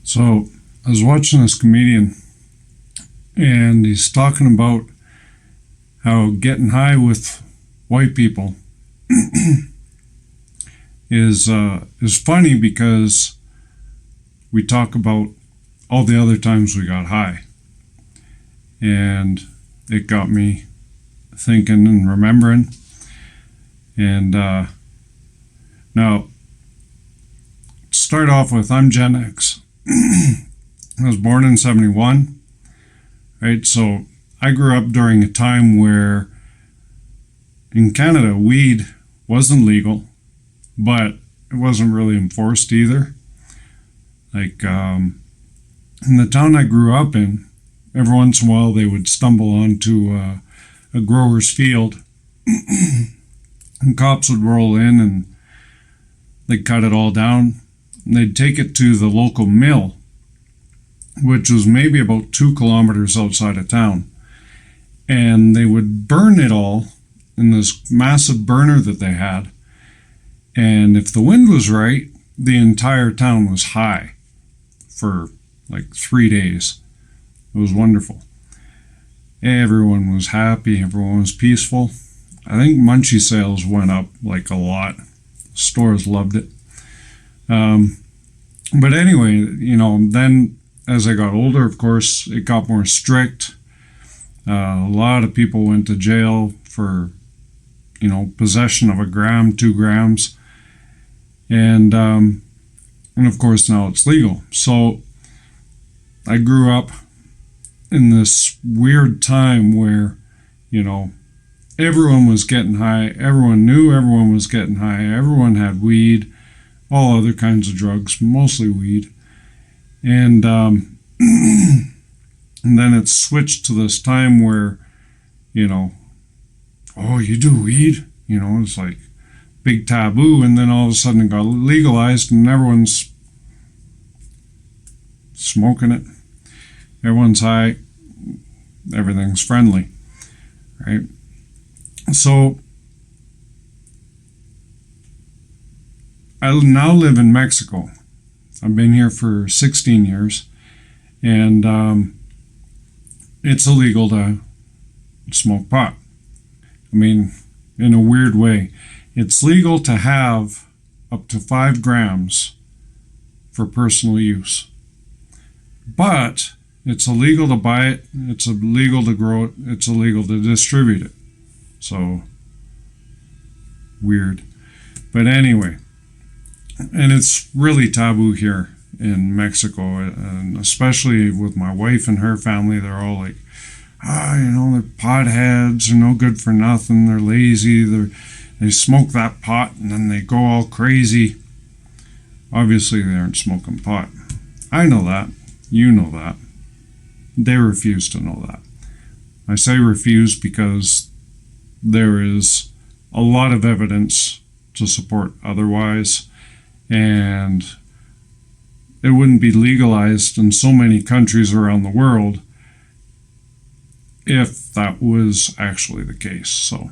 So I was watching this comedian, and he's talking about how getting high with white people is funny because we talk about all the other times we got high, and it got me thinking and remembering. And now, to start off with, I'm Gen X. I was born in 71, right? So I grew up during a time where in Canada, weed wasn't legal, but it wasn't really enforced either. Like in the town I grew up in, every once in a while they would stumble onto a grower's field and cops would roll in and they'd cut it all down. And they'd take it to the local mill, which was maybe about 2 kilometers outside of town. And they would burn it all in this massive burner that they had. And if the wind was right, the entire town was high for like 3 days. It was wonderful. Everyone was happy. Everyone was peaceful. I think munchie sales went up like a lot. Stores loved it. But anyway, then as I got older, of course, it got more strict. A lot of people went to jail for, possession of 2 grams. And of course now it's legal. So I grew up in this weird time where, everyone was getting high. Everyone knew everyone was getting high. Everyone had weed, all other kinds of drugs, mostly weed. And, and then it switched to this time where, oh, you do weed? It's like big taboo. And then all of a sudden it got legalized and everyone's smoking it. Everyone's high. Everything's friendly, right? So I now live in Mexico. I've been here for 16 years, and it's illegal to smoke pot. I mean, in a weird way. It's legal to have up to 5 grams for personal use. But it's illegal to buy it, it's illegal to grow it, it's illegal to distribute it. So, weird. But anyway, and it's really taboo here in Mexico, and especially with my wife and her family. They're all like, they're potheads, they're no good for nothing, they're lazy, they smoke that pot and then they go all crazy. Obviously they aren't smoking pot. I know that. You know that. They refuse to know that. I say refuse because there is a lot of evidence to support otherwise, and it wouldn't be legalized in so many countries around the world if that was actually the case. So,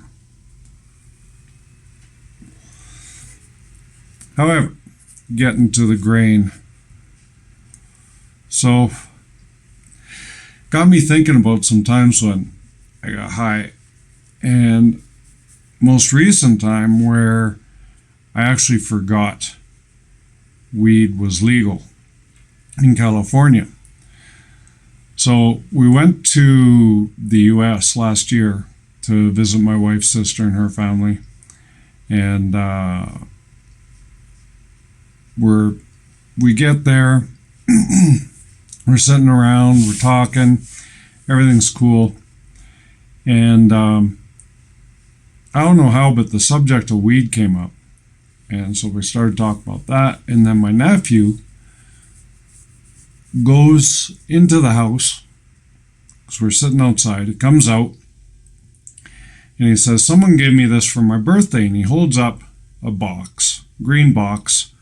however, getting to the grain. So, got me thinking about some times when I got high, and most recent time where I actually forgot weed was legal in California. So we went to the US last year to visit my wife's sister and her family, and we get there. We're sitting around, we're talking, everything's cool. And I don't know how, but the subject of weed came up. And so we started talking about that. And then my nephew goes into the house, because we're sitting outside. It comes out, and he says, someone gave me this for my birthday. And he holds up a box, green box,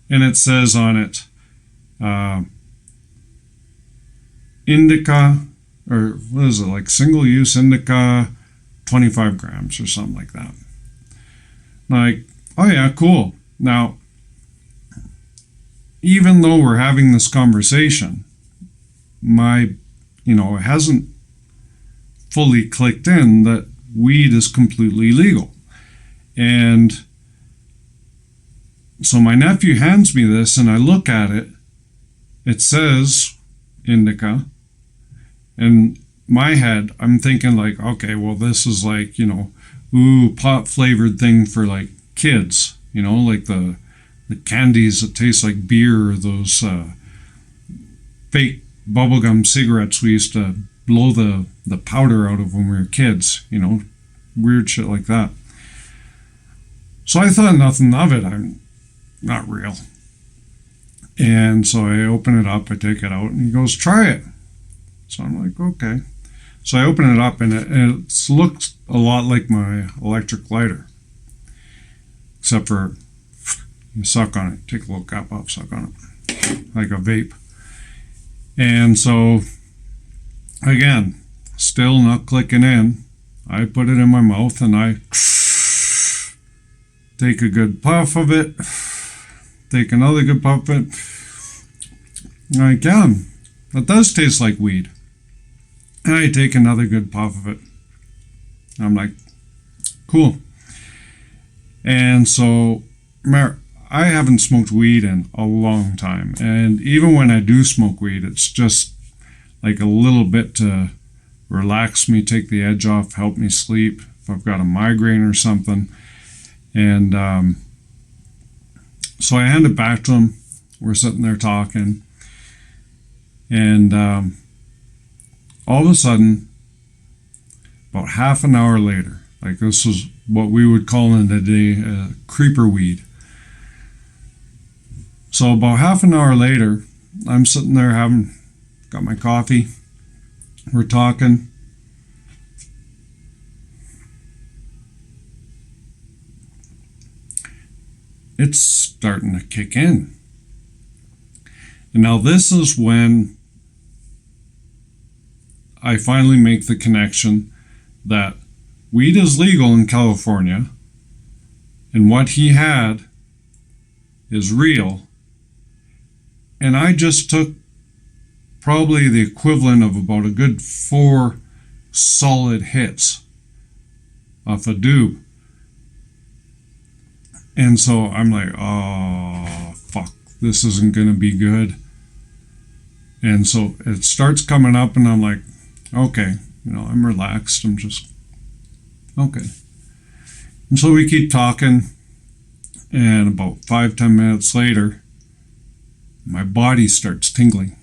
and it says on it, indica, or what is it, like single-use indica, 25 grams or something like that. Like, oh yeah, cool. Now, even though we're having this conversation, it hasn't fully clicked in that weed is completely legal. And so my nephew hands me this, and I look at it. It says indica. And my head, I'm thinking like, okay, well, this is like, pot flavored thing for like kids, like the candies that taste like beer, or those fake bubblegum cigarettes we used to blow the powder out of when we were kids, weird shit like that. So I thought nothing of it. I'm not real. And so I open it up, I take it out, and he goes, try it. So I'm like, okay. So I open it up, and it looks a lot like my electric lighter, except for you suck on it, take a little cap off, suck on it, like a vape. And so, again, still not clicking in. I put it in my mouth, and I take a good puff of it, take another good puff of it. I can. It does taste like weed. And I take another good puff of it. I'm like, cool. And so, I haven't smoked weed in a long time. And even when I do smoke weed, it's just like a little bit to relax me, take the edge off, help me sleep if I've got a migraine or something. And so I hand it back to him. We're sitting there talking. And all of a sudden, about half an hour later, like this was what we would call in the day creeper weed. So about half an hour later, I'm sitting there got my coffee, we're talking. It's starting to kick in. And now this is when I finally make the connection that weed is legal in California, and what he had is real. And I just took probably the equivalent of about a good 4 solid hits off a doob. And so I'm like, oh, fuck, this isn't going to be good. And so it starts coming up, and I'm like, okay, I'm relaxed. I'm just, okay. And so we keep talking, and about 5-10 minutes later, my body starts tingling.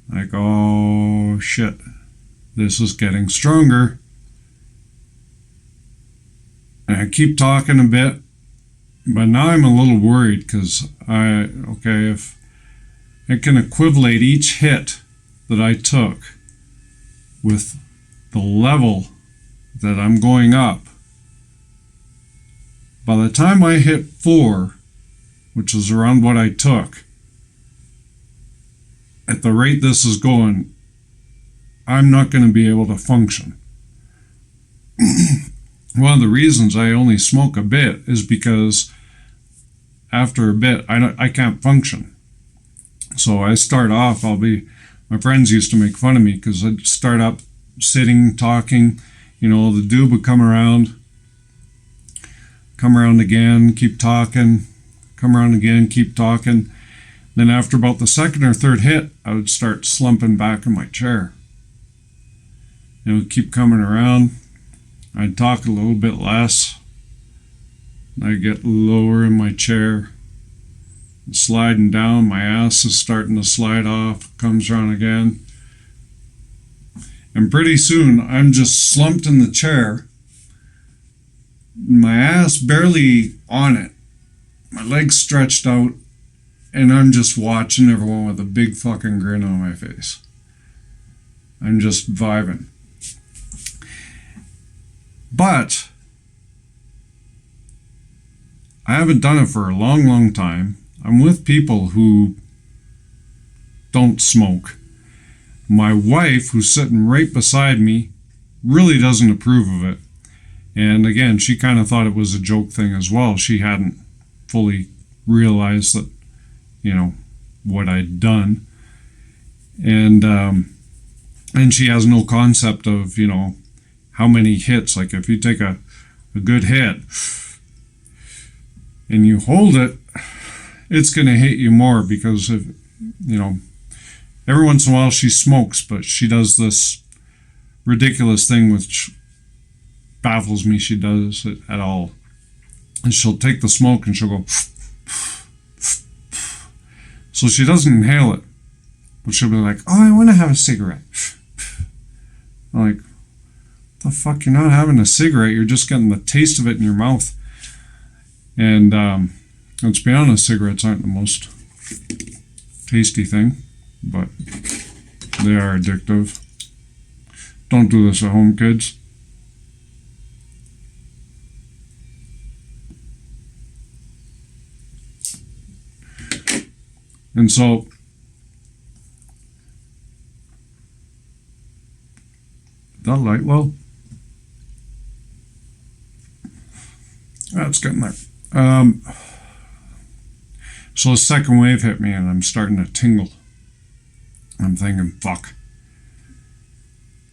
Like, oh shit, this is getting stronger. And I keep talking a bit, but now I'm a little worried because if I can equivalate each hit that I took with the level that I'm going up, by the time I hit 4, which is around what I took, at the rate this is going, I'm not going to be able to function. One of the reasons I only smoke a bit is because after a bit, I can't function. So I start off, my friends used to make fun of me because I'd start up sitting, talking, the doob would come around again, keep talking, come around again, keep talking. Then after about the second or third hit, I would start slumping back in my chair. It would keep coming around. I'd talk a little bit less. I'd get lower in my chair. Sliding down, my ass is starting to slide off, comes around again. And pretty soon, I'm just slumped in the chair. My ass barely on it. My legs stretched out. And I'm just watching everyone with a big fucking grin on my face. I'm just vibing. But I haven't done it for a long, long time. I'm with people who don't smoke. My wife, who's sitting right beside me, really doesn't approve of it. And again, she kind of thought it was a joke thing as well. She hadn't fully realized that what I'd done. And she has no concept of, how many hits. Like if you take a good hit and you hold it, it's going to hit you more because of, every once in a while she smokes, but she does this ridiculous thing which baffles me she does it at all. And she'll take the smoke and she'll go, so she doesn't inhale it, but she'll be like, oh, I want to have a cigarette. I'm like, the fuck, you're not having a cigarette, you're just getting the taste of it in your mouth. And let's be honest, cigarettes aren't the most tasty thing, but they are addictive. Don't do this at home, kids. And so that light, well, that's getting there. So the second wave hit me and I'm starting to tingle. I'm thinking, fuck.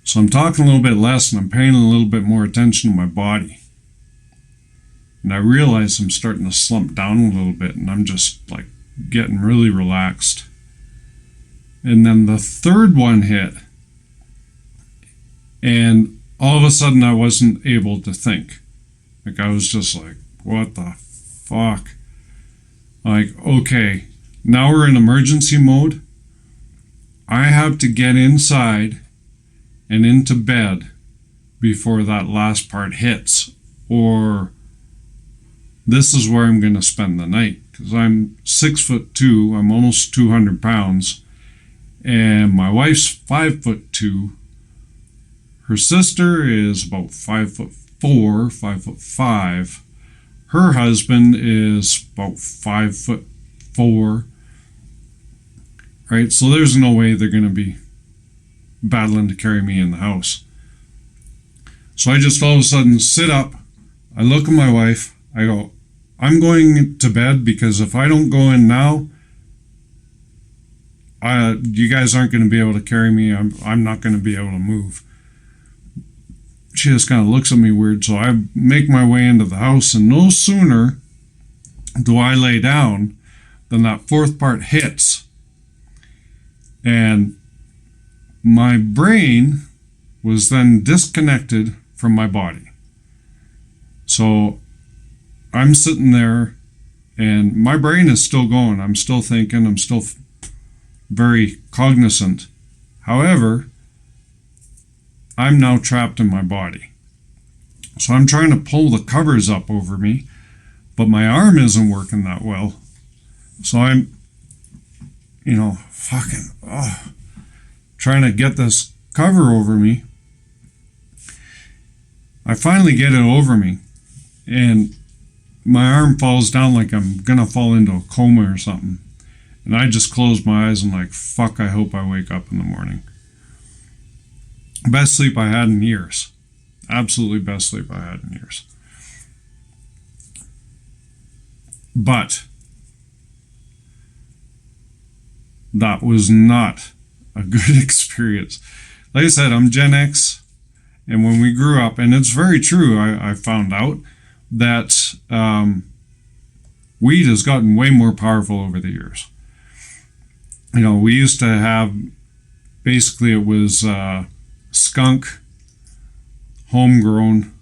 So I'm talking a little bit less and I'm paying a little bit more attention to my body. And I realize I'm starting to slump down a little bit and I'm just like getting really relaxed. And then the third one hit. And all of a sudden I wasn't able to think. Like I was just like, what the fuck? Like, okay, now we're in emergency mode. I have to get inside and into bed before that last part hits, or this is where I'm going to spend the night. Because I'm 6'2", I'm almost 200 pounds, and my wife's 5'2". Her sister is about 5'4", 5'5". Her husband is about 5'4". Right, so there's no way they're going to be battling to carry me in the house. So I just all of a sudden sit up. I look at my wife. I go, I'm going to bed because if I don't go in now, you guys aren't going to be able to carry me. I'm not going to be able to move. She just kind of looks at me weird. So I make my way into the house, and no sooner do I lay down than that fourth part hits. And my brain was then disconnected from my body. So I'm sitting there and my brain is still going. I'm still thinking. I'm still very cognizant. However, I'm now trapped in my body. So I'm trying to pull the covers up over me, but my arm isn't working that well. So I'm, trying to get this cover over me. I finally get it over me, and my arm falls down like I'm gonna fall into a coma or something. And I just close my eyes and like, fuck, I hope I wake up in the morning. Best sleep I had in years. Absolutely best sleep I had in years. But that was not a good experience. Like I said, I'm Gen X, and when we grew up, and it's very true, I found out that weed has gotten way more powerful over the years. We used to have, basically it was skunk, homegrown,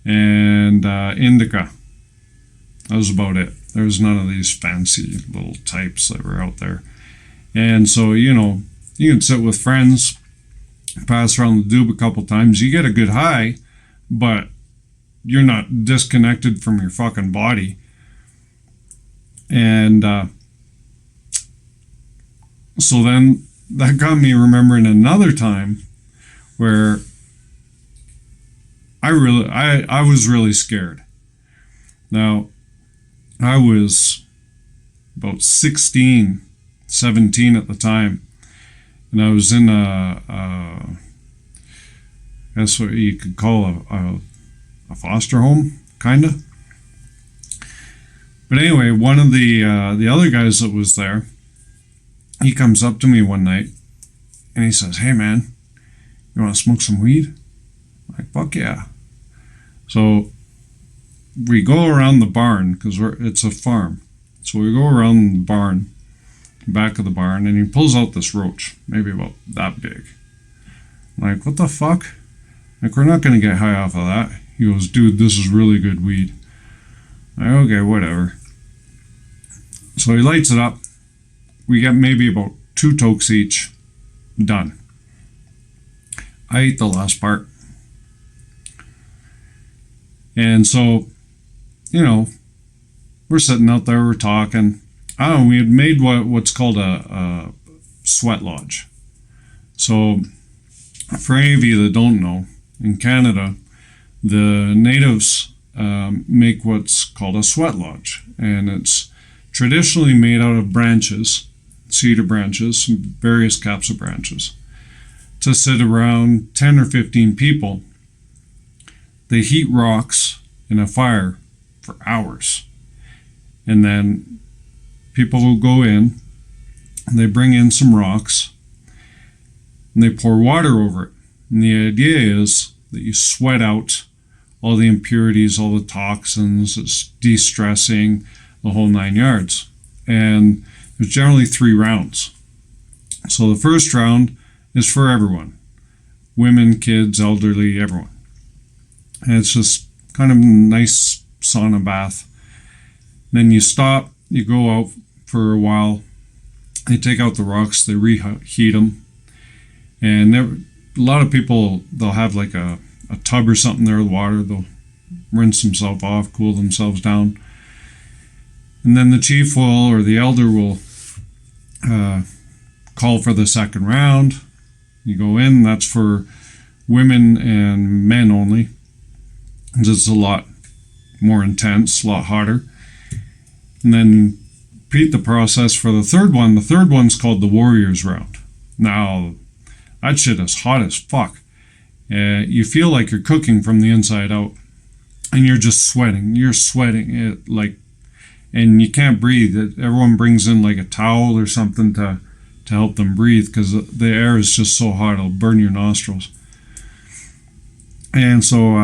and indica. That was about it. There was none of these fancy little types that were out there. And so, you can sit with friends, pass around the doob a couple times. You get a good high, but you're not disconnected from your fucking body. And so then that got me remembering another time where I was really scared. Now, I was about 16, 17 at the time, and I was in that's what you could call a foster home, kind of. But anyway, one of the other guys that was there, he comes up to me one night and he says, "Hey man, you want to smoke some weed?" I'm like, "Fuck yeah." So we go around the barn because it's a farm. So we go around the barn, back of the barn, and he pulls out this roach, maybe about that big. I'm like, "What the fuck? Like, we're not going to get high off of that." He goes, "Dude, this is really good weed." I'm like, "Okay, whatever." So he lights it up. We get maybe about 2 tokes each. Done. I ate the last part. And so, we're sitting out there, we're talking. We had made what's called a sweat lodge. So, for any of you that don't know, in Canada, the natives make what's called a sweat lodge. And it's traditionally made out of branches, cedar branches, various caps of branches, to sit around 10 or 15 people. They heat rocks in a fire for hours. And then people will go in, and they bring in some rocks, and they pour water over it. And the idea is that you sweat out all the impurities, all the toxins, it's de-stressing, the whole 9 yards. And there's generally 3 rounds. So the first round is for everyone. Women, kids, elderly, everyone. And it's just kind of a nice sauna bath. Then you stop, you go out for a while. They take out the rocks, they reheat them. And a lot of people, they'll have like a tub or something there with water. They'll rinse themselves off, cool themselves down. And then the chief will, or the elder will, call for the second round. You go in, that's for women and men only. It's a lot more intense, a lot hotter. And then repeat the process for the third one. The third one's called the Warriors Round. Now, that shit is hot as fuck. You feel like you're cooking from the inside out. And you're just sweating. You're sweating it like, and you can't breathe. Everyone brings in like a towel or something to help them breathe because the air is just so hot it'll burn your nostrils. And so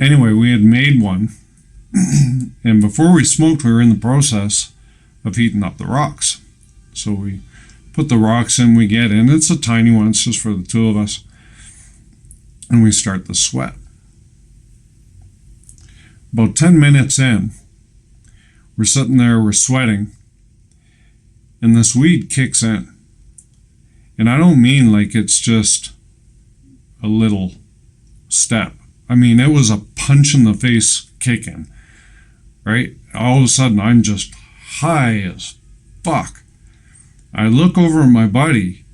anyway, we had made one, and before we smoked, we were in the process of heating up the rocks. So we put the rocks in, we get in. It's a tiny one, it's just for the 2 of us. And we start the sweat. About 10 minutes in, we're sitting there, we're sweating, and this weed kicks in. And I don't mean like it's just a little step. I mean, it was a punch in the face kick in, right? All of a sudden, I'm just high as fuck. I look over at my buddy,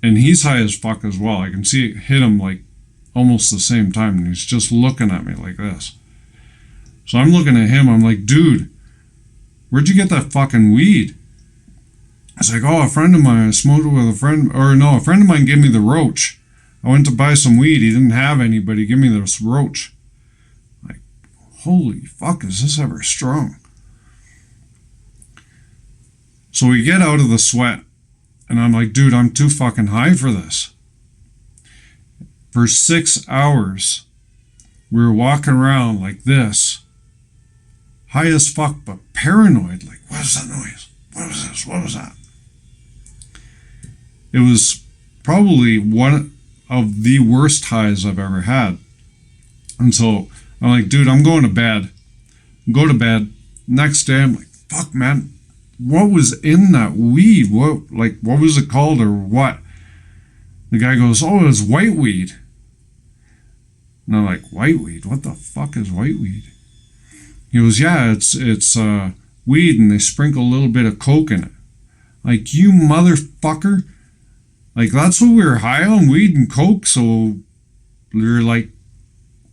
and he's high as fuck as well. I can see it hit him like almost the same time, and he's just looking at me like this. So I'm looking at him, I'm like, "Dude, where'd you get that fucking weed?" It's like, "Oh, a friend of mine, I smoked it with a friend, a friend of mine gave me the roach. I went to buy some weed, he didn't have any, but he gave me this roach." Like, holy fuck, is this ever strong? So we get out of the sweat, and I'm like, "Dude, I'm too fucking high for this." For 6 hours, we were walking around like this, high as fuck, but paranoid. Like, what is that noise? What was this? What was that? It was probably one of the worst highs I've ever had. And so I'm like, "Dude, I'm going to bed." Go to bed. Next day, I'm like, "Fuck, man, what was in that weed? What was it called or what?" The guy goes, "Oh, it was white weed." And I'm like, "White weed? What the fuck is white weed?" He goes, "Yeah, it's weed and they sprinkle a little bit of coke in it." Like, you motherfucker. Like, that's what we were high on, weed and coke. So we were like,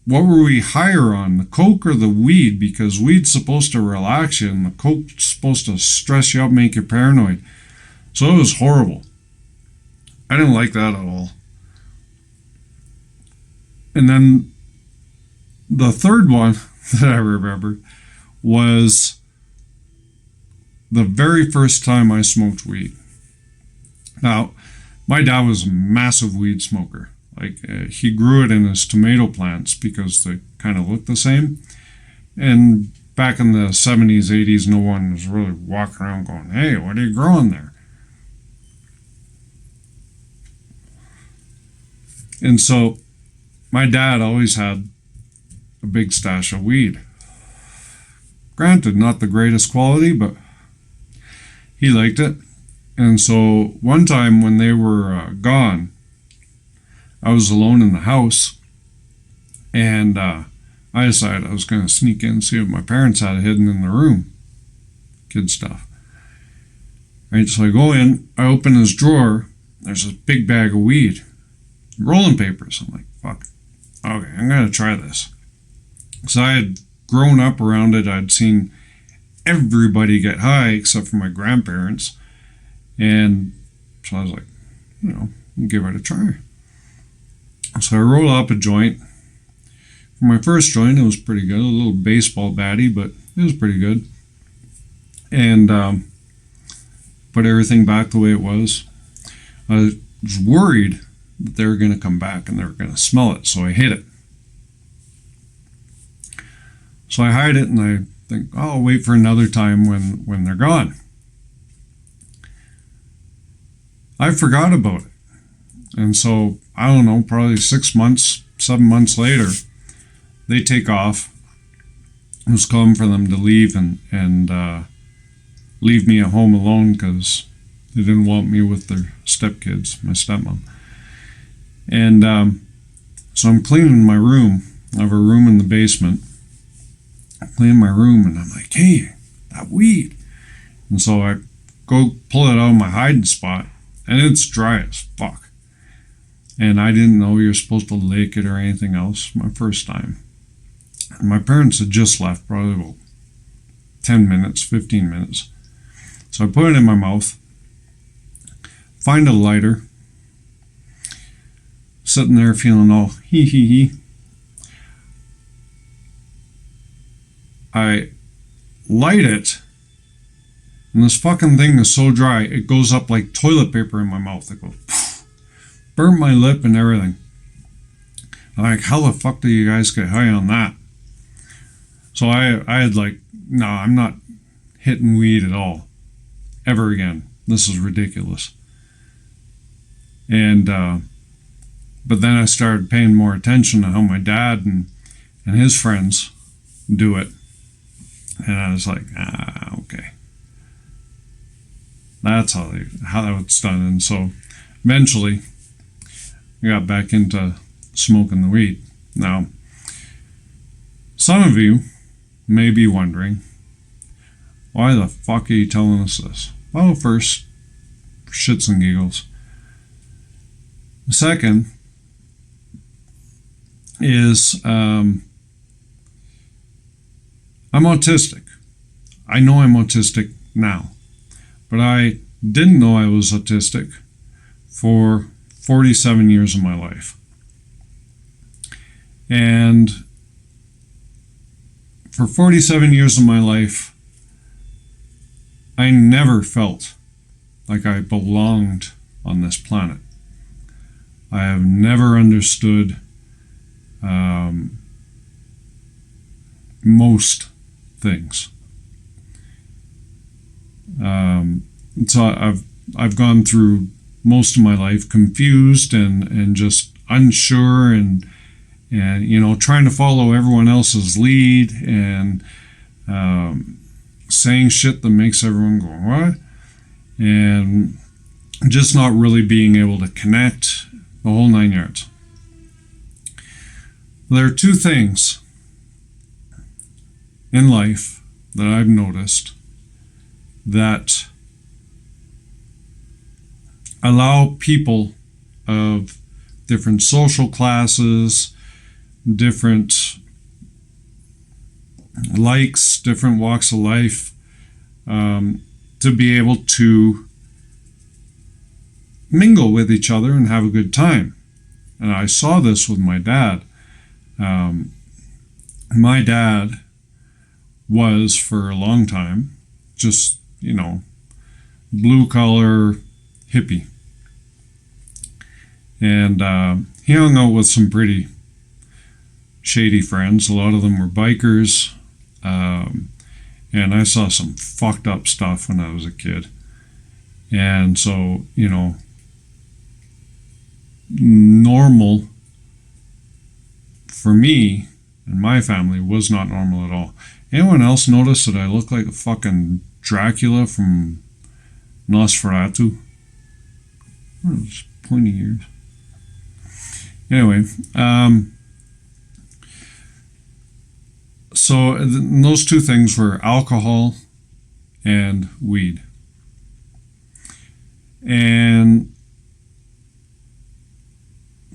what were we higher on, the coke or the weed? Because weed's supposed to relax you and the coke's supposed to stress you out, make you paranoid. So it was horrible. I didn't like that at all. And then the third one that I remember was the very first time I smoked weed. Now, my dad was a massive weed smoker. Like, he grew it in his tomato plants because they kind of look the same. And back in the 70s, 80s, no one was really walking around going, hey, what are you growing there? And so my dad always had a big stash of weed. Granted, not the greatest quality, but he liked it. And so one time when they were gone, I was alone in the house, and I decided I was going to sneak in and see what my parents had hidden in the room. Kid stuff. Right, so I go in, I open his drawer, there's a big bag of weed. Rolling papers. I'm like, fuck. Okay, I'm going to try this. So I had grown up around it. I'd seen everybody get high except for my grandparents. And so I was like, give it a try. So I rolled up a joint. For my first joint, it was pretty good. A little baseball batty, but it was pretty good. And put everything back the way it was. I was worried that they were going to come back and they were going to smell it, so I hid it. So I hide it and I think, I'll wait for another time when they're gone. I forgot about it. And so, I don't know, probably 6 months, 7 months later, they take off. It was common for them to leave and leave me at home alone because they didn't want me with their stepkids, my stepmom. And so I'm cleaning my room. I have a room in the basement. I clean my room and I'm like, hey, that weed. And so I go pull it out of my hiding spot and it's dry as fuck. And I didn't know you're supposed to lick it or anything else. My first time. And my parents had just left, probably about 10 minutes, 15 minutes. So I put it in my mouth, find a lighter, sitting there feeling all hee. I light it, and this fucking thing is so dry, it goes up like toilet paper in my mouth. It goes, poof, burnt my lip and everything. I'm like, how the fuck do you guys get high on that? So I had like, no, I'm not hitting weed at all, ever again. This is ridiculous. And, but then I started paying more attention to how my dad and his friends do it. And I was like, okay. That's how it's done. And so eventually I got back into smoking the weed. Now, some of you may be wondering, why the fuck are you telling us this? Well, first, for shits and giggles. Second is I'm autistic. I know I'm autistic now, but I didn't know I was autistic for 47 years of my life. And for 47 years of my life, I never felt like I belonged on this planet. I have never understood most things. So I've gone through most of my life confused and just unsure and trying to follow everyone else's lead and saying shit that makes everyone go, what? And just not really being able to connect, the whole 9 yards. There are two things in life that I've noticed that allow people of different social classes, different likes, different walks of life, to be able to mingle with each other and have a good time. And I saw this with my dad. My dad was, for a long time, just, blue collar hippie. And he hung out with some pretty shady friends. A lot of them were bikers. And I saw some fucked up stuff when I was a kid. And so, normal for me and my family was not normal at all. Anyone else notice that I look like a fucking Dracula from Nosferatu? Those pointy ears. Anyway, so those two things were alcohol and weed. And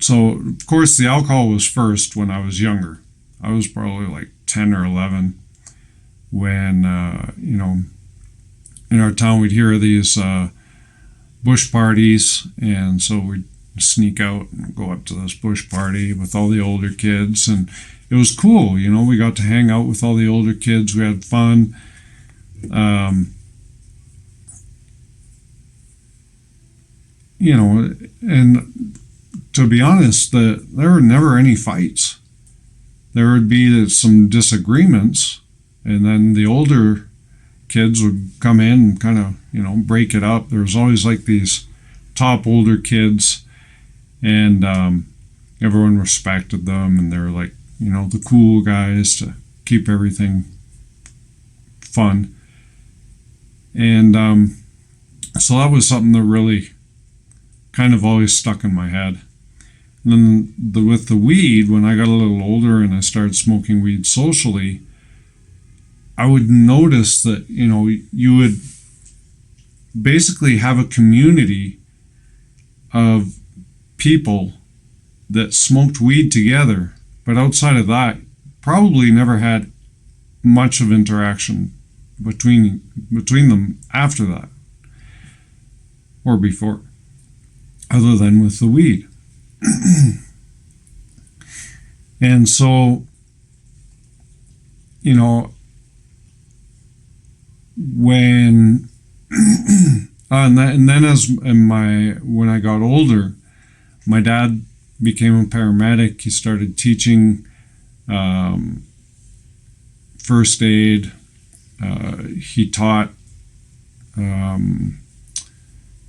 so, of course, the alcohol was first when I was younger. I was probably like 10 or 11 when, in our town we'd hear these bush parties, and so we'd sneak out and go up to this bush party with all the older kids, and it was cool. We got to hang out with all the older kids. We had fun. And to be honest, there were never any fights. There would be some disagreements, and then the older kids would come in and kind of, break it up. There was always like these top older kids, and everyone respected them, and they were like, the cool guys to keep everything fun. And so that was something that really kind of always stuck in my head. And then with the weed, when I got a little older and I started smoking weed socially, I would notice that, you would basically have a community of people that smoked weed together, but outside of that, probably never had much of interaction between them after that or before, other than with the weed. And so, when and then when I got older, my dad became a paramedic. He started teaching first aid. He taught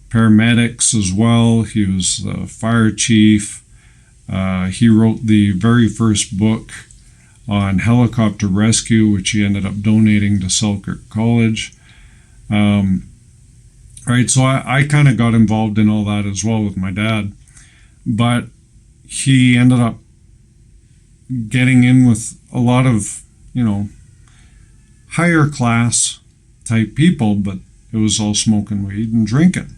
paramedics as well. He was the fire chief. He wrote the very first book on helicopter rescue, which he ended up donating to Selkirk College. Right, so I kind of got involved in all that as well with my dad. But he ended up getting in with a lot of, higher class type people, but it was all smoking weed and drinking.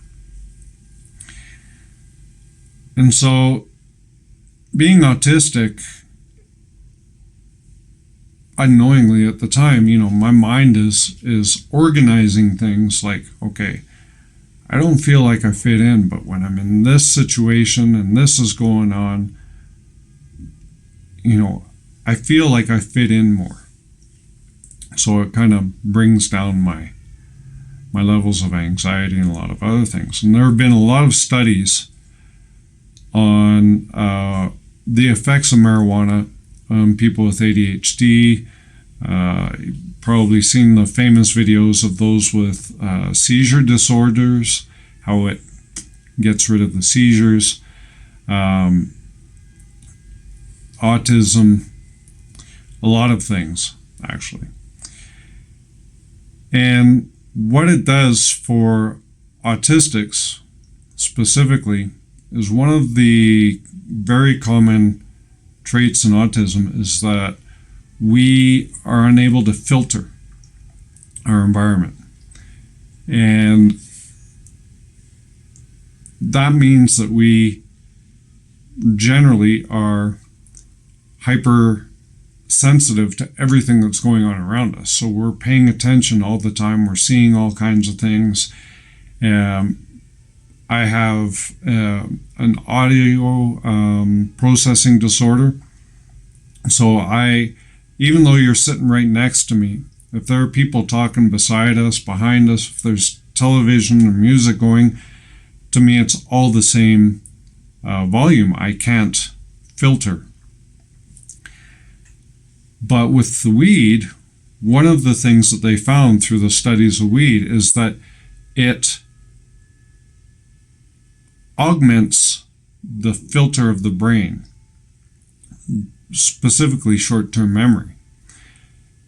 And so, being autistic, unknowingly at the time, my mind is organizing things like, okay, I don't feel like I fit in, but when I'm in this situation and this is going on, I feel like I fit in more. So it kind of brings down my levels of anxiety and a lot of other things. And there have been a lot of studies on the effects of marijuana on people with ADHD. You've probably seen the famous videos of those with seizure disorders, how it gets rid of the seizures, autism, a lot of things, actually. And what it does for autistics specifically is one of the very common traits in autism is that we are unable to filter our environment. And that means that we generally are hypersensitive to everything that's going on around us. So we're paying attention all the time. We're seeing all kinds of things. I have an audio processing disorder. So even though you're sitting right next to me, If there are people talking beside us, behind us, if there's television or music going, to me it's all the same volume. I can't filter. But with the weed, one of the things that they found through the studies of weed is that it augments the filter of the brain, specifically short-term memory.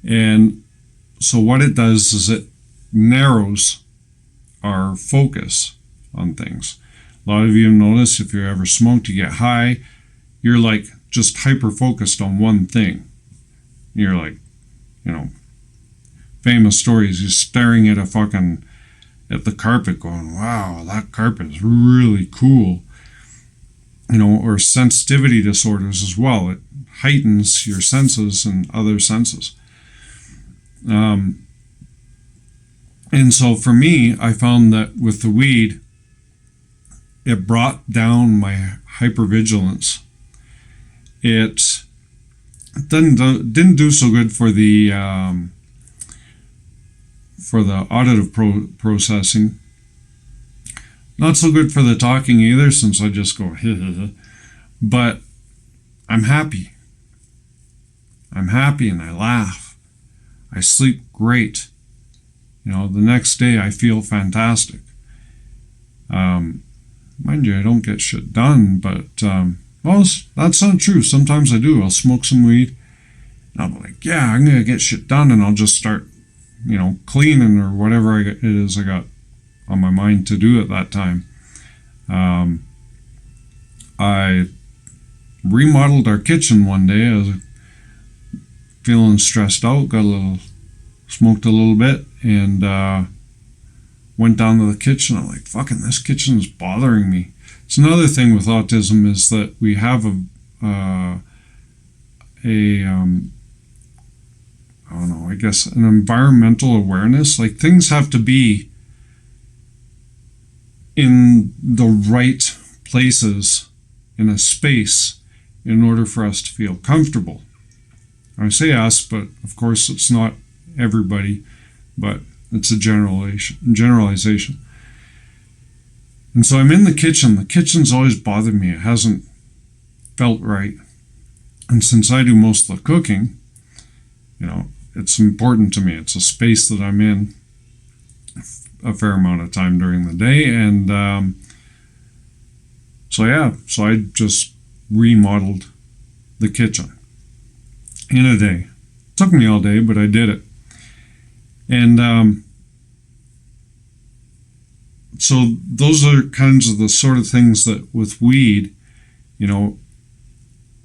And so what it does is it narrows our focus on things. A lot of you have noticed if you ever smoked, you get high, you're like just hyper-focused on one thing. You're like, famous stories, you're staring at at the carpet going, wow, that carpet is really cool. Or sensitivity disorders as well. It heightens your senses and other senses. And so for me, I found that with the weed, it brought down my hypervigilance. It didn't do so good for the auditive processing. Not so good for the talking either, since I just go, but I'm happy. I'm happy and I laugh. I sleep great. The next day I feel fantastic. Mind you, I don't get shit done, but, that's not true. Sometimes I do. I'll smoke some weed and I'll be like, yeah, I'm going to get shit done, and I'll just start, cleaning or whatever it is I got on my mind to do at that time. I remodeled our kitchen one day. I was feeling stressed out, smoked a little bit, and went down to the kitchen. I'm like, fucking, this kitchen is bothering me. It's another thing with autism is that we have an environmental awareness. Like, things have to be in the right places in a space in order for us to feel comfortable. I say us, but of course it's not everybody, but it's a generalization. And so I'm in the kitchen. The kitchen's always bothered me. It hasn't felt right. And since I do most of the cooking, it's important to me. It's a space that I'm in a fair amount of time during the day. And so I just remodeled the kitchen in a day. It took me all day, but I did it. And so those are kinds of the sort of things that with weed,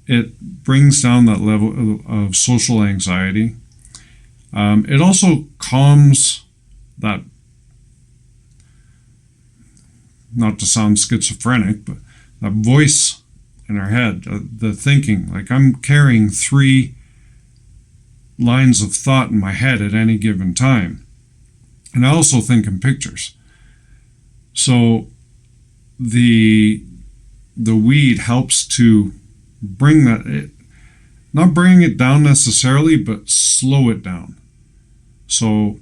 it brings down that level of social anxiety. It also calms that, not to sound schizophrenic, but that voice in our head, the thinking. Like, I'm carrying 3 lines of thought in my head at any given time. And I also think in pictures. So the weed helps to bring that, not bring it down necessarily, but slow it down. So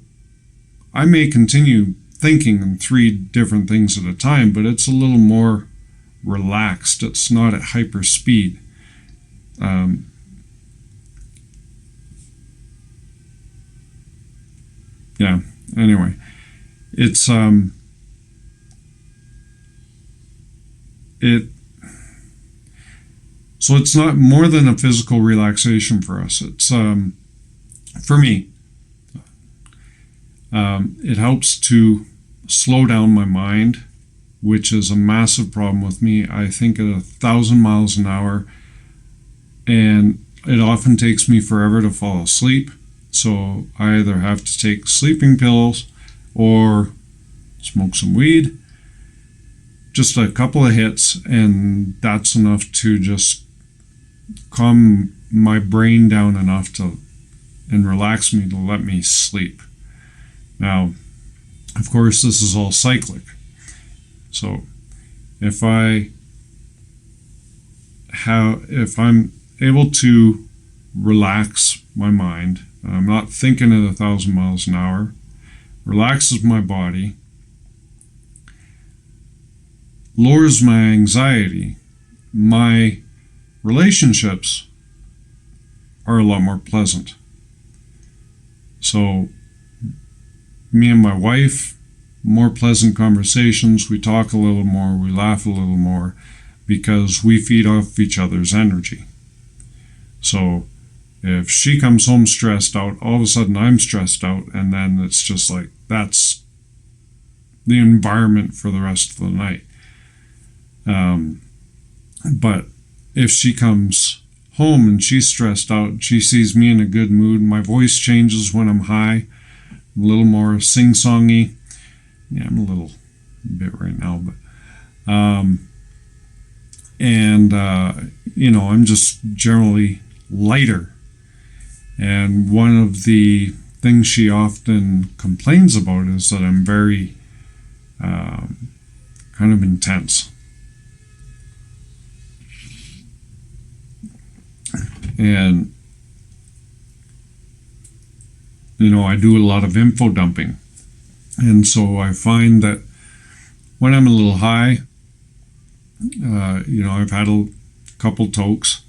I may continue thinking in 3 different things at a time, but it's a little more relaxed. It's not at hyper speed. Anyway, it's so it's not more than a physical relaxation for us. It's for me, it helps to slow down my mind, which is a massive problem with me. I think at 1,000 miles an hour, and it often takes me forever to fall asleep. So I either have to take sleeping pills or smoke some weed, just a couple of hits, and that's enough to just calm my brain down enough and relax me to let me sleep. Now, of course, this is all cyclic. So if I'm able to relax my mind I'm not thinking at 1,000 miles an hour. Relaxes my body. Lowers my anxiety. My relationships are a lot more pleasant. So, me and my wife, more pleasant conversations. We talk a little more. We laugh a little more because we feed off each other's energy. So, if she comes home stressed out, all of a sudden I'm stressed out, and then it's just like that's the environment for the rest of the night. But if she comes home and she's stressed out, she sees me in a good mood, my voice changes when I'm high, I'm a little more sing-songy. Yeah, I'm a little bit right now, but I'm just generally lighter. And one of the things she often complains about is that I'm very kind of intense. And, I do a lot of info dumping. And so I find that when I'm a little high, I've had a couple tokes,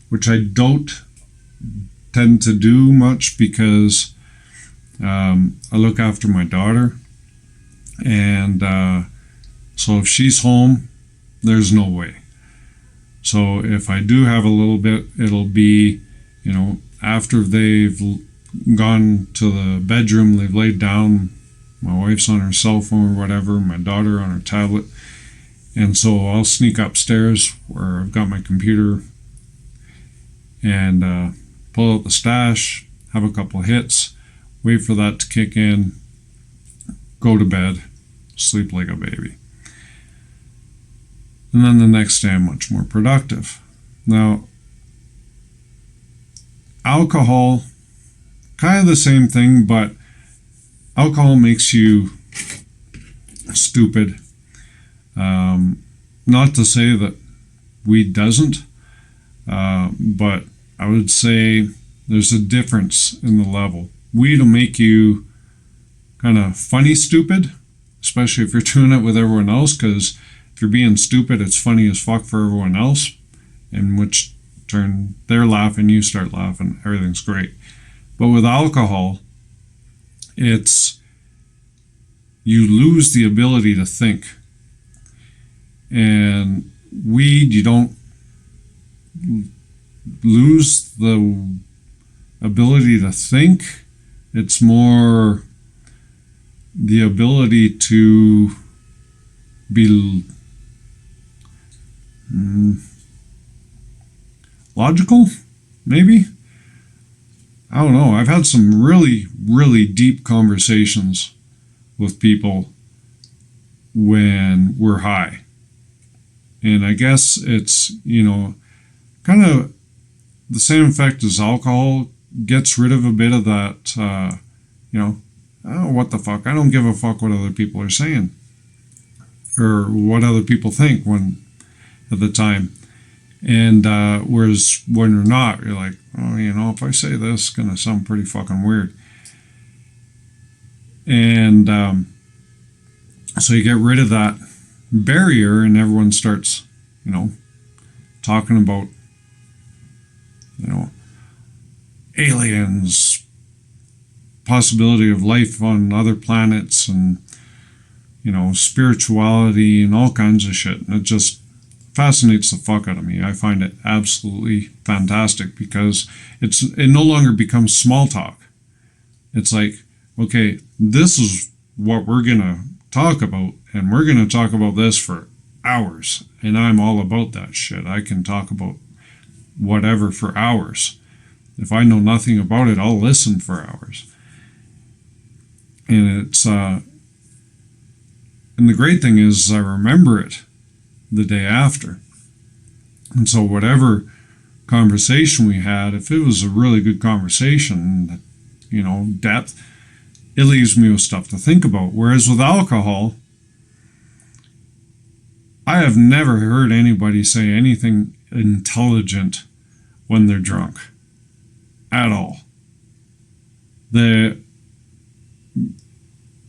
which I don't tend to do much because I look after my daughter. And so if she's home, there's no way. So if I do have a little bit, it'll be, after they've gone to the bedroom, they've laid down, my wife's on her cell phone or whatever, my daughter on her tablet. And so I'll sneak upstairs where I've got my computer and pull out the stash, have a couple hits, wait for that to kick in, go to bed, sleep like a baby. And then the next day I'm much more productive. Now, alcohol, kind of the same thing, but alcohol makes you stupid. Not to say that weed doesn't, but I would say there's a difference in the level. Weed will make you kind of funny stupid, especially if you're doing it with everyone else, because if you're being stupid, it's funny as fuck for everyone else, in which turn they're laughing, you start laughing, everything's great. But with alcohol, it's you lose the ability to think. And weed, you don't lose the ability to think. It's more the ability to be logical, maybe? I don't know. I've had some really, really deep conversations with people when we're high. And I guess it's, kind of the same effect as alcohol, gets rid of a bit of that, oh, what the fuck? I don't give a fuck what other people are saying or what other people think at the time. And whereas when you're not, you're like, oh, if I say this, it's going to sound pretty fucking weird. And so you get rid of that barrier and everyone starts, talking about, aliens, possibility of life on other planets and, spirituality and all kinds of shit. And it just fascinates the fuck out of me. I find it absolutely fantastic because it no longer becomes small talk. It's like, okay, this is what we're going to talk about, and we're going to talk about this for hours. And I'm all about that shit. I can talk about whatever for hours. If I know nothing about it, I'll listen for hours. And it's and the great thing is I remember it the day after. And so whatever conversation we had, if it was a really good conversation, depth, it leaves me with stuff to think about. Whereas with alcohol, I have never heard anybody say anything intelligent when they're drunk. At all. the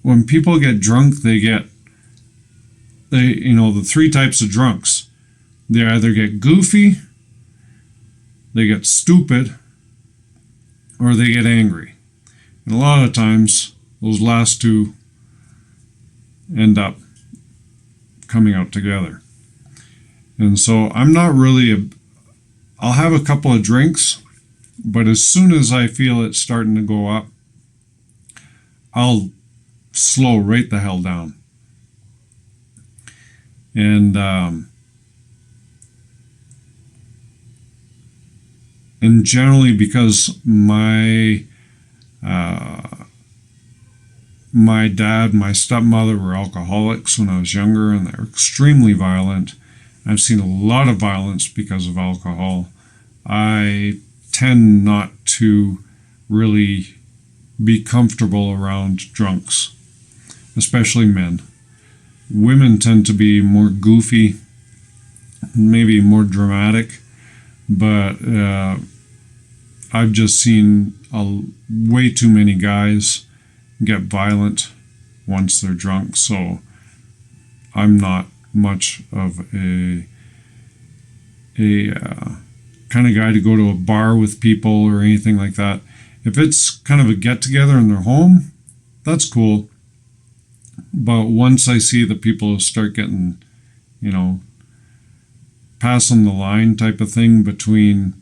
when people get drunk, the three types of drunks. They either get goofy, they get stupid, or they get angry. And a lot of times, those last two end up coming out together. And so I'm not really I'll have a couple of drinks, but as soon as I feel it starting to go up, I'll slow right the hell down. And generally, because my dad, my stepmother were alcoholics when I was younger, and they're extremely violent. I've seen a lot of violence because of alcohol. I tend not to really be comfortable around drunks, especially men. Women tend to be more goofy, maybe more dramatic, but I've just seen way too many guys get violent once they're drunk, so I'm not much of a kind of guy to go to a bar with people or anything like that. If it's kind of a get-together in their home, that's cool. But once I see that people start getting, passing the line type of thing between,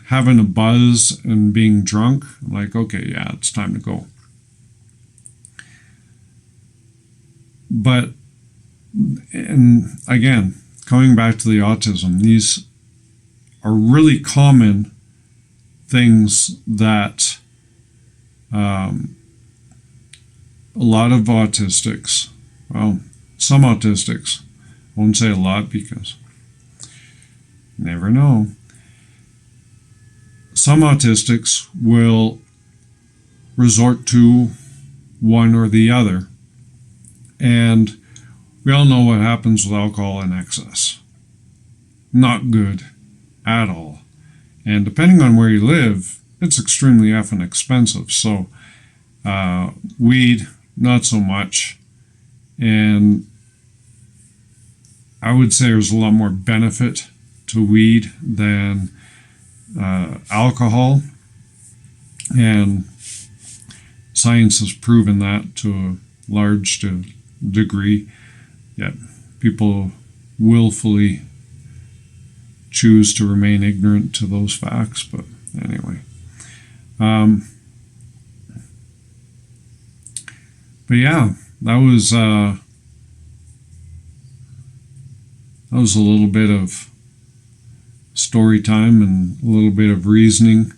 having a buzz and being drunk, I'm like, okay, yeah, it's time to go. But, and again, coming back to the autism, these are really common things that a lot of autistics, well, some autistics, I won't say a lot because you never know. Some autistics will resort to one or the other. And we all know what happens with alcohol in excess. Not good at all. And depending on where you live, it's extremely effing expensive. So weed, not so much. And I would say there's a lot more benefit to weed than alcohol. And science has proven that to a large degree. Yet people willfully choose to remain ignorant to those facts. But anyway. But yeah, that was a little bit of story time and a little bit of reasoning,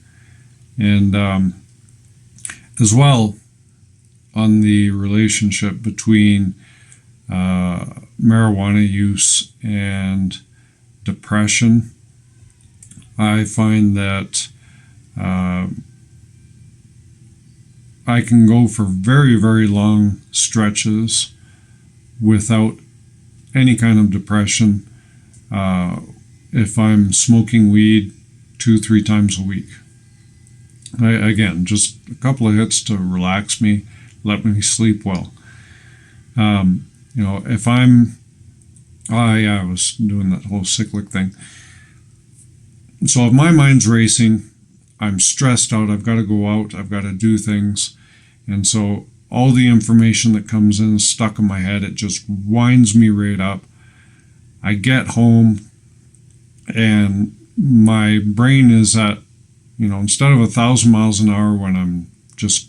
and as well on the relationship between marijuana use and depression. I find that I can go for very, very long stretches without any kind of depression if I'm smoking weed 2-3 times a week. Again, just a couple of hits to relax me, let me sleep well. If I was doing that whole cyclic thing. So if my mind's racing, I'm stressed out, I've got to go out, I've got to do things. And so all the information that comes in is stuck in my head. It just winds me right up. I get home and my brain is at, instead of 1,000 miles an hour when I'm just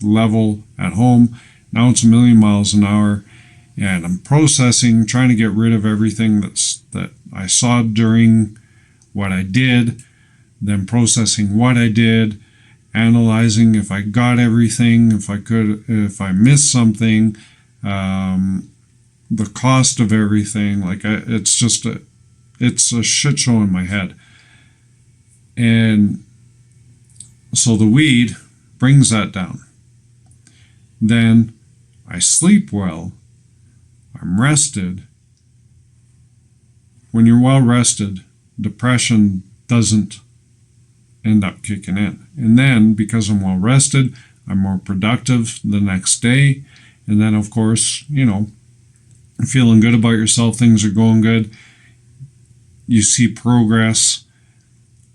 level at home, now it's 1,000,000 miles an hour. And I'm processing, trying to get rid of everything that I saw during what I did, then processing what I did, analyzing if I got everything, if I missed something, the cost of everything. It's a shit show in my head. And so the weed brings that down. Then I sleep well. I'm rested. When you're well rested, depression doesn't end up kicking in. And then because I'm well rested, I'm more productive the next day. And then, of course, feeling good about yourself, things are going good. You see progress,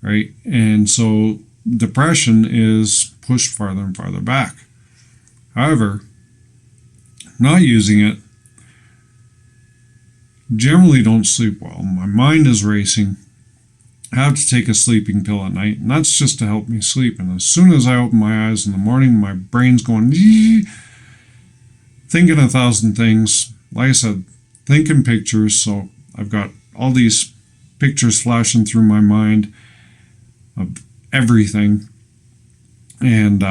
right? And so depression is pushed farther and farther back. However, not using it, generally don't sleep well. My mind is racing. I have to take a sleeping pill at night, and that's just to help me sleep. And as soon as I open my eyes in the morning, my brain's going, thinking 1,000 things. Like I said, thinking pictures. So I've got all these pictures flashing through my mind of everything. And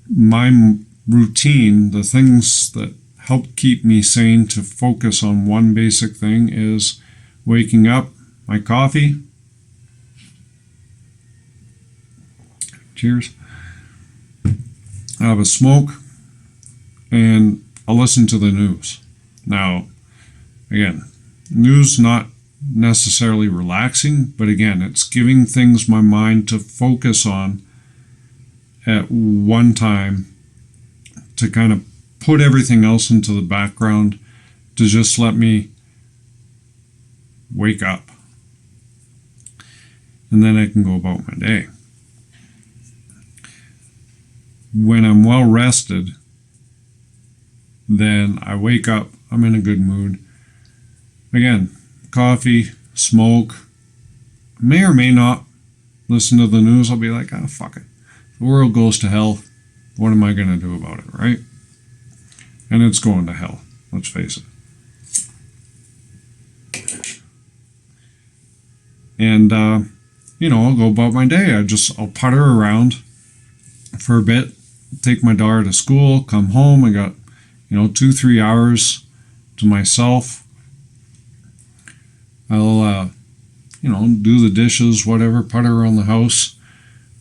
my routine, the things that help keep me sane to focus on one basic thing, is waking up, my coffee. Cheers. I have a smoke, and I'll listen to the news. Now, again, news not necessarily relaxing, but again, it's giving things my mind to focus on at one time, to kind of put everything else into the background, to just let me wake up. And then I can go about my day. When I'm well rested, then I wake up, I'm in a good mood. Again, coffee, smoke, may or may not listen to the news. I'll be like, fuck it. The world goes to hell. What am I going to do about it, right? And it's going to hell, let's face it. And, I'll go about my day. I'll putter around for a bit, take my daughter to school, come home. I got, 2-3 hours to myself. I'll, do the dishes, whatever, putter around the house,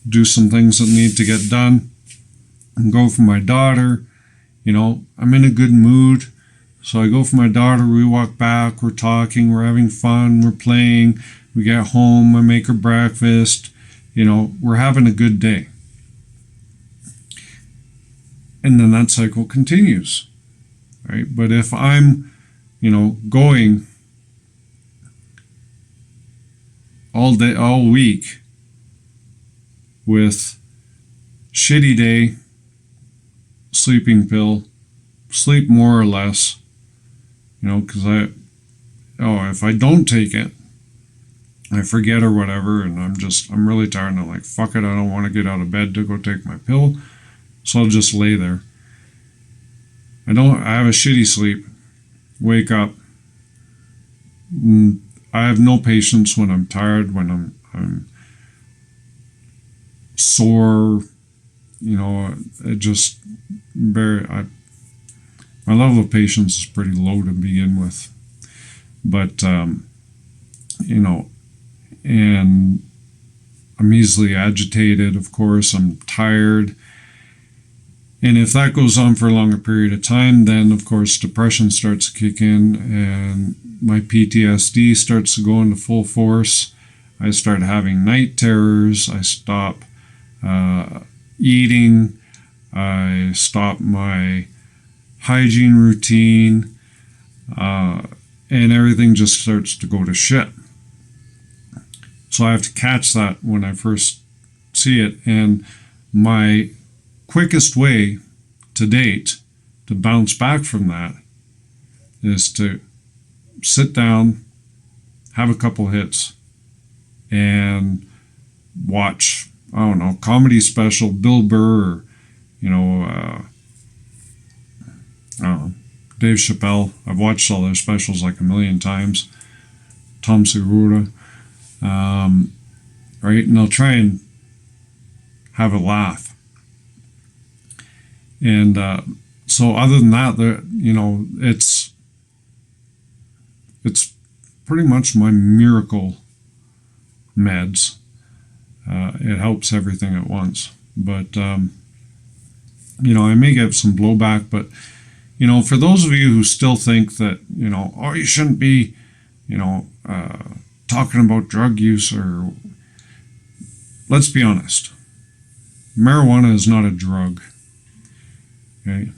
do some things that need to get done, and go for my daughter. I'm in a good mood. So I go for my daughter, we walk back, we're talking, we're having fun, we're playing, we get home, I make her breakfast, we're having a good day. And then that cycle continues, right? But if I'm, going all day, all week with shitty day, sleeping pill, sleep more or less, because if I don't take it, I forget or whatever, and I'm really tired, and I'm like, fuck it, I don't want to get out of bed to go take my pill, so I'll just lay there. I have a shitty sleep, wake up, I have no patience when I'm tired, when I'm sore, it just my level of patience is pretty low to begin with. But, and I'm easily agitated, of course, I'm tired. And if that goes on for a longer period of time, then, of course, depression starts to kick in, and my PTSD starts to go into full force. I start having night terrors. I stop eating. I stop my hygiene routine, and everything just starts to go to shit. So I have to catch that when I first see it. And my quickest way to date to bounce back from that is to sit down, have a couple hits, and watch, comedy special, Bill Burr, or, Dave Chappelle. I've watched all their specials like a million times. Tom Segura. Right? And I'll try and have a laugh. And so other than that, it's pretty much my miracle meds. It helps everything at once. But, I may get some blowback, but, for those of you who still think that, you shouldn't be, talking about drug use, or let's be honest. Marijuana is not a drug. Okay?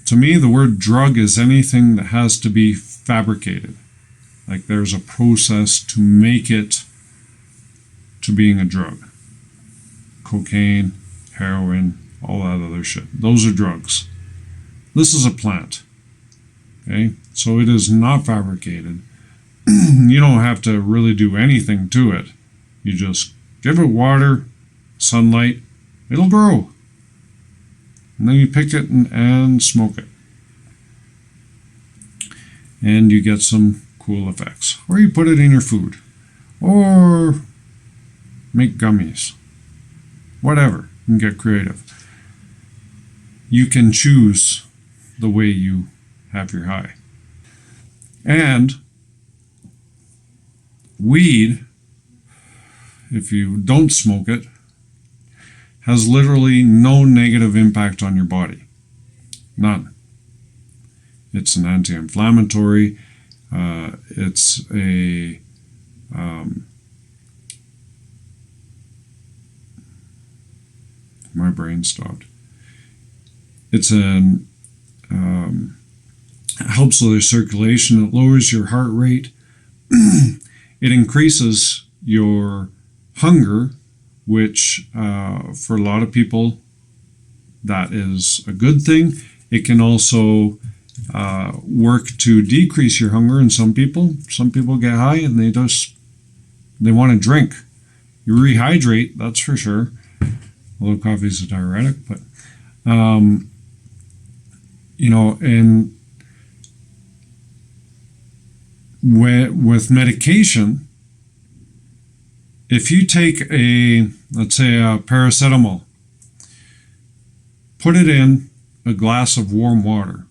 To me, the word drug is anything that has to be fabricated. Like there's a process to make it to being a drug. Cocaine, heroin, all that other shit. Those are drugs. This is a plant. Okay? So it is not fabricated. You don't have to really do anything to it. You just give it water, sunlight, it'll grow. And then you pick it and smoke it. And you get some cool effects. Or you put it in your food. Or make gummies. Whatever. You can get creative. You can choose the way you have your high. And weed, if you don't smoke it, has literally no negative impact on your body. None. It's an anti-inflammatory. It's a my brain stopped. It's an helps with the circulation. It lowers your heart rate. It increases your hunger, which for a lot of people, that is a good thing. It can also work to decrease your hunger in some people. Some people get high and they want to drink. You rehydrate, that's for sure. Although coffee is a diuretic, but and with medication, if you take let's say a paracetamol, put it in a glass of warm water,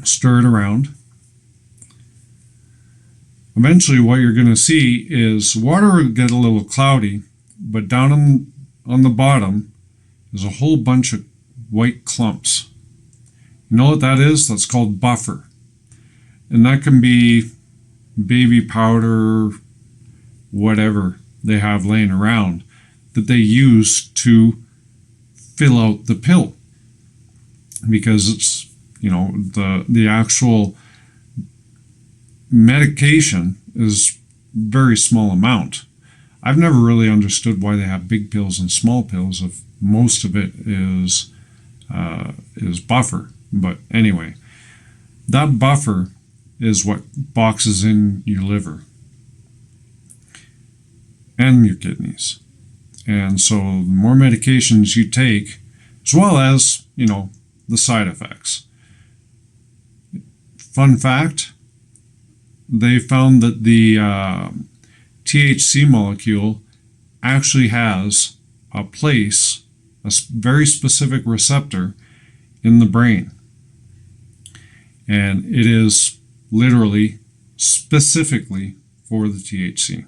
stir it around. Eventually what you're going to see is water will get a little cloudy, but down on the bottom is a whole bunch of white clumps. You know what that is? That's called buffer. And that can be baby powder, whatever they have laying around that they use to fill out the pill. Because it's, the actual medication is very small amount. I've never really understood why they have big pills and small pills if most of it is buffer. But anyway, that buffer is what boxes in your liver and your kidneys. And so the more medications you take, as well as, the side effects. Fun fact, they found that the THC molecule actually has a place, a very specific receptor in the brain. And it is literally specifically for the THC.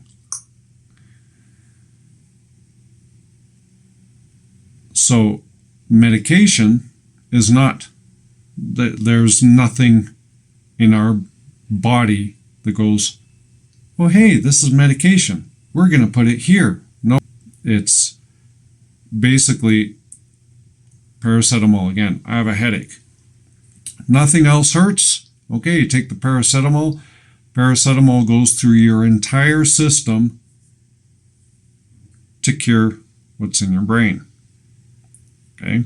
So medication is not, there's nothing in our body that goes, oh hey, this is medication, we're going to put it here. No, it's basically paracetamol. Again, I have a headache. Nothing else hurts. Okay, you take the paracetamol. Paracetamol goes through your entire system to cure what's in your brain. Okay?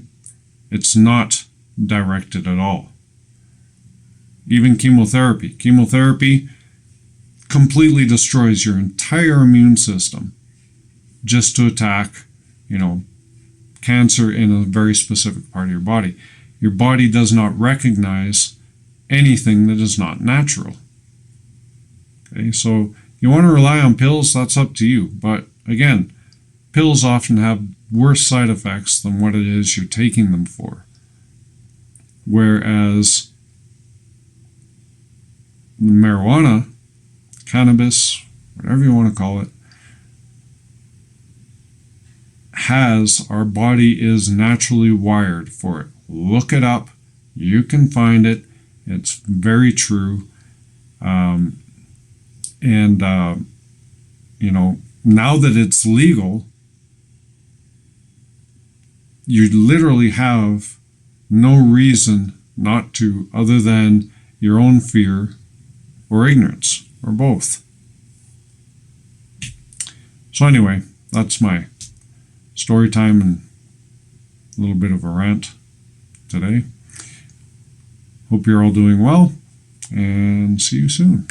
It's not directed at all. Even chemotherapy. Chemotherapy completely destroys your entire immune system just to attack, cancer in a very specific part of your body. Your body does not recognize anything that is not natural. Okay, so you want to rely on pills, that's up to you. But again, pills often have worse side effects than what it is you're taking them for. Whereas marijuana, cannabis, whatever you want to call it, our body is naturally wired for it. Look it up. You can find it. It's very true. Now that it's legal, you literally have no reason not to, other than your own fear or ignorance, or both. So anyway, that's my story time and a little bit of a rant today. Hope you're all doing well, and see you soon.